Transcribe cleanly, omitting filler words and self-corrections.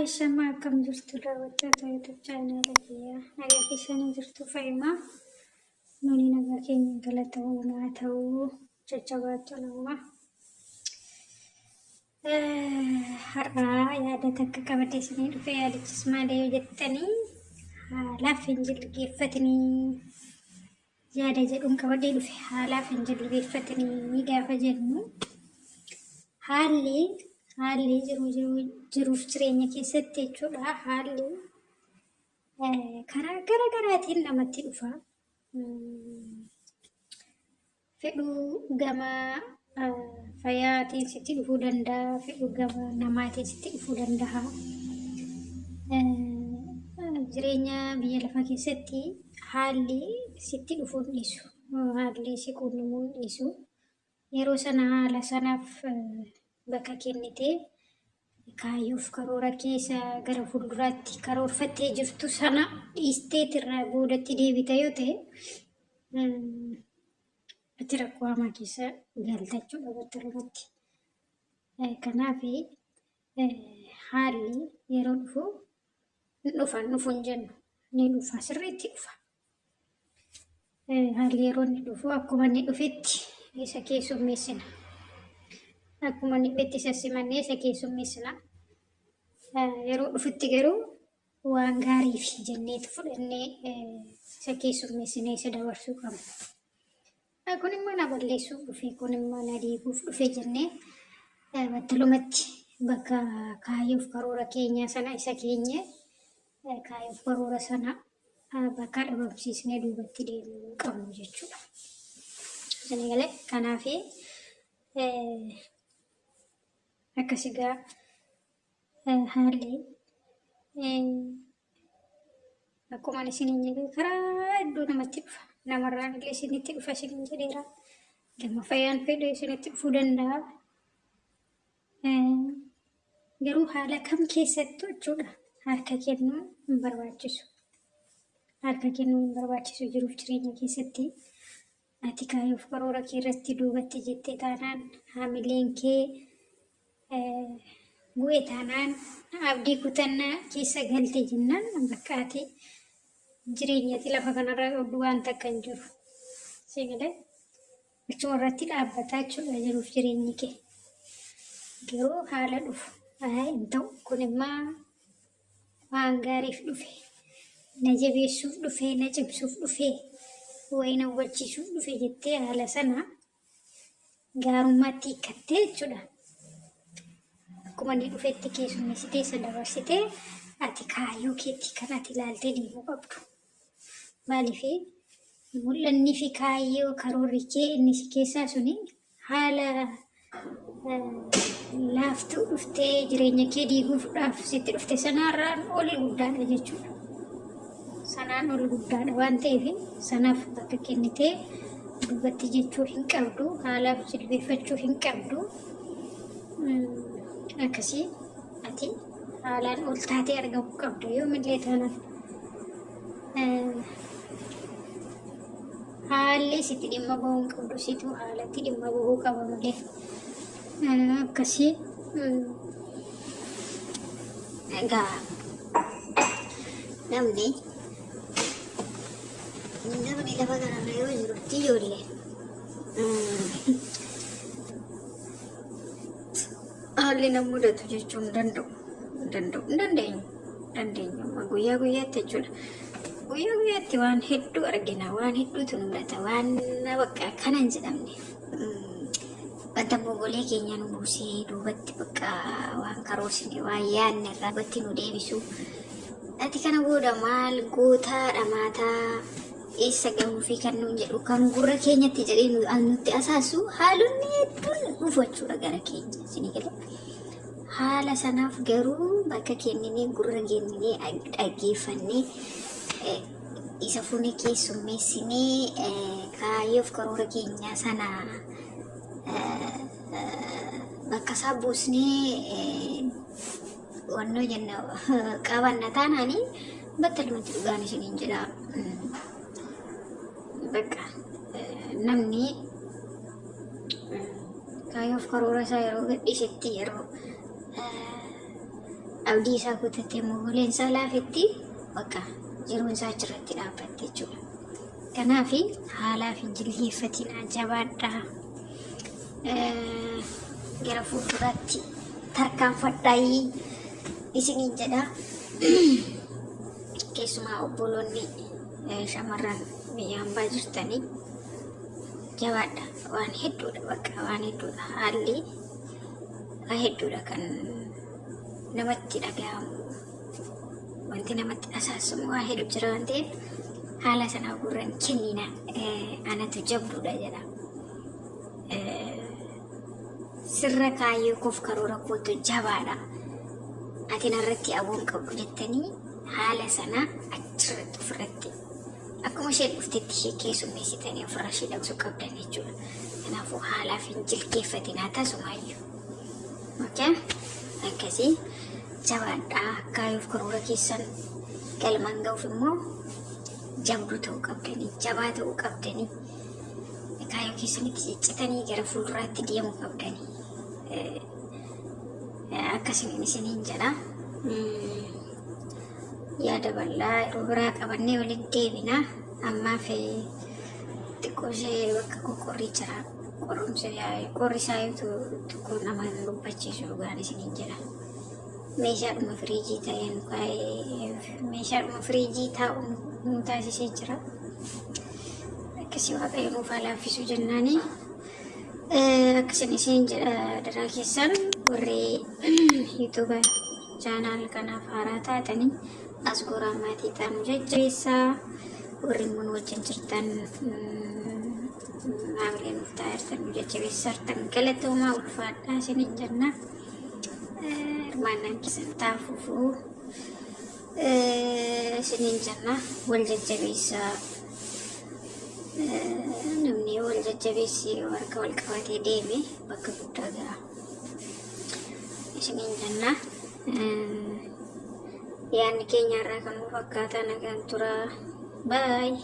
Shama kam jirtu daawwattoota YouTube chaanaalii kiyyaa nagaa keessanii jirtu fa'imaa nuni nagaa keenya galata uumaa ta'uu jajjabaachuu nama har'aa yaada takka qabadee isinii dhufe yaadichis maalee yoo jettanii haalaaf hin jilgeeffatanii yaada jedhuun qabadee dhufe haalaaf hin jilgeeffatanii gaafa jennu haalli jiruuf jireenya keessatti jechuudha. Haalli karaa garaagaraatiin namatti dhufa. Fedhuu gama fayyaatiin sitti dhufuu danda'a. Fedhuu gama namaatiin sitti dhufuu danda'a. Jireenya biyya lafaa keessatti haalli sitti dhufuu hin dhiisu. Haalli si quunnamuu hin dhiisu. Yeroo sana haala sanaaf bakka kennitee kaayyoof karoora keessa gara fuulduraatti karoorfattee jirtu sana dhiisteetirraa boodatti deebita yoo ta'e ati rakkoo hamaa keessa galta jechuudha battalumatti. Kanaaf haalli yeroo dhufu dhufu hin jennu ni dhufa sirriitti dhufa. Haalli yeroo inni dhufu akkuma inni dhufetti isa keessummeessina. Akkuma inni dhufetti isa simannee isa keessummeessina. Yeroo dhufutti garuu waan gaarii fi jenneetu fudhannee isa keessummeessinee isa dabarsuu qabna. Kun immoo na balleessuuf dhufe, kun immoo na diiguuf dhufe jennee battalumatti bakka kaayyoof karoora keenya sana isa keenye kaayyoof karoora sana bakka dhabamsiisnee duubatti deemuu qabnu jechuudha. Isin galee kanaaf akkasigaa haalli akkuma isiniin jedhee karaa iddoo namatti dhufa. Namarraan illee isinitti dhufa isiniin jedheera. Gama fayyaan fedhee isinitti dhufuu danda'a. Garuu haala kam keessattuu jechuudha harka kennuu hin barbaachisu. Harka kennuu hin barbaachisu jiruuf jireenya keessatti ati kaayyoof karoora kee irratti duubatti jettee taanaan haamileen kee bu'ee taanaan abdii kutannaa keessa galte jennaan bakka ati jireenyatti lafa kanarra oduu waan takka hin jiru. Seegalee achuma irratti dhaabbataa jechuudha jiruuf jireenyi kee. Garuu haala dhufu hin ta'u kun immoo waan gaariif dhufe na jabeessuuf dhufe na cimsuuf dhufe wayina hubachiisuuf dhufe jettee haala sana gaarummaatti hiikkattee jechuudha. Akkuma inni dhufetti keessummeessitee isa dabarsitee ati kaayyoo keetti kan ati ilaaltee deemuu qabdu. Maaliif mul'annii fi kaayyoo karoorri kee inni si keessaa suni haala laaftuu dhuftee jireenya kee diiguudhaaf sitti dhufte sanarraan ol guddaadha jechuudha. Sanaan ol guddaadha waan ta'eef sanaaf bakka kennitee duubatti jechuu hin qabdu. Haalaaf jilbeeffachuu hin qabdu. Akkasii ati haalaan ol taatee argamuu qabda yoomillee taanaaf haalli sitti dhimma bahuu hin qabdu situ haalatti dhimma bahuu qaba malee akkasii egaa namni lafa kanarra yoo jirutti ijoollee haalli nama mudatu jechuun dandeenyu guyyaa guyyaatti jechuudha. Guyyaa guyyaatti waan hedduu argina, waan hedduutu nu mudata, waan bakka akkana hin jedhamne. Wanta bobolee keenya nu buusee duubatti bakka waan karoorsine waan yaadne irraa duubatti nu deebisu. Ati kana booda maal gootaa dhamaataa eessa gahuu fi kan nuun jedhu kan gurra keenyatti jedhee nutti asaasu haalonni hedduun dhufu jechuudha gara keenya. Isin galee haala sanaaf garuu bakka kenninee gurra kenninee dhaggeeffannee isa fuunee keessummeessinee kaayyoof karoora keenya sana bakka isaa buusnee wannoo jenna qabanna taanaanii battalumatti dhugaan isiniin jedha. Bakka namni kaayyoof karoora isaa yeroo gadhiisetti yeroo abdii isaa kutattee mooleen isaa laafetti bakka jiruun isaa achirratti dhaabbatte jechuudha. Kanaaf haalaa fi jilbeeffatiin jabaadhaa. Gara fuulduraatti tarkaanfadhaa isiniin jedha. Keessumaa obboloonni shamarran biyya hambaa jirtanii jabaadha. Waan hedduudha bakka waan hedduudha. Haalli hedduudha kan namatti dhagahamu. Wanti namatti asaasamu waa hedduu jira waan ta'eef haala sana gurran kennina. Anatu jabduudha jedha. Sirra kaayyoo koof karoora kootu jabaadha. Ati narratti aboon qabu jettanii haala sana achirratti ofirratti akkuma isheen dhuftetti ishee keessummeessitanii ofirra ishee dhaqsuu qabdan jechuudha. Kanaafuu haalaa fi jilbeeffatiin haa taasumaayyuu. Okay? Akkasii jabaadhaa. Kaayyoof karoora keessan galmaan ga'uuf immoo jabduu ta'uu qabdanii, jabaa ta'uu qabdanii, kaayyoo keessanitti ciccitanii gara fuulduraatti deemuu qabdanii. Akkasiin isiniin jedha. Yaada bal'aa yeroo biraa qabannee waliin deebina. Ammaaf xiqqoo ishee bakka qoqqorrii jira. Qorri isaa yoo xiqqoo nama dubbachiisu dhugaan isiniin jedha. Meeshaadhuma firiijii ta'een meeshaadhuma firiijii taa'u nu taasisee jira. Akkasii waaqayyo nuuf haa laaffisu jennaanii. Akkasiin isiniin jedha daraa keessan warri YouTube channel kanaaf haaraa taatanii as goraa maatii taanu jajjabeessaa. Warri immoo wajjin jirtan maamilee nuuf taa'ertan nu jajjabeessartan galatoomaa ulfaadhaa isiniin jenna. Hirmaannaan keessan taafuufuu isiniin jenna. Wal jajjabeessaa. Namni wal jajjabeessee harka wal qabatee deeme bakka guddaa ga'a. Isiniin jenna. Yaadni keenya irraa kan nu fakkaata nagaan tura. Bye.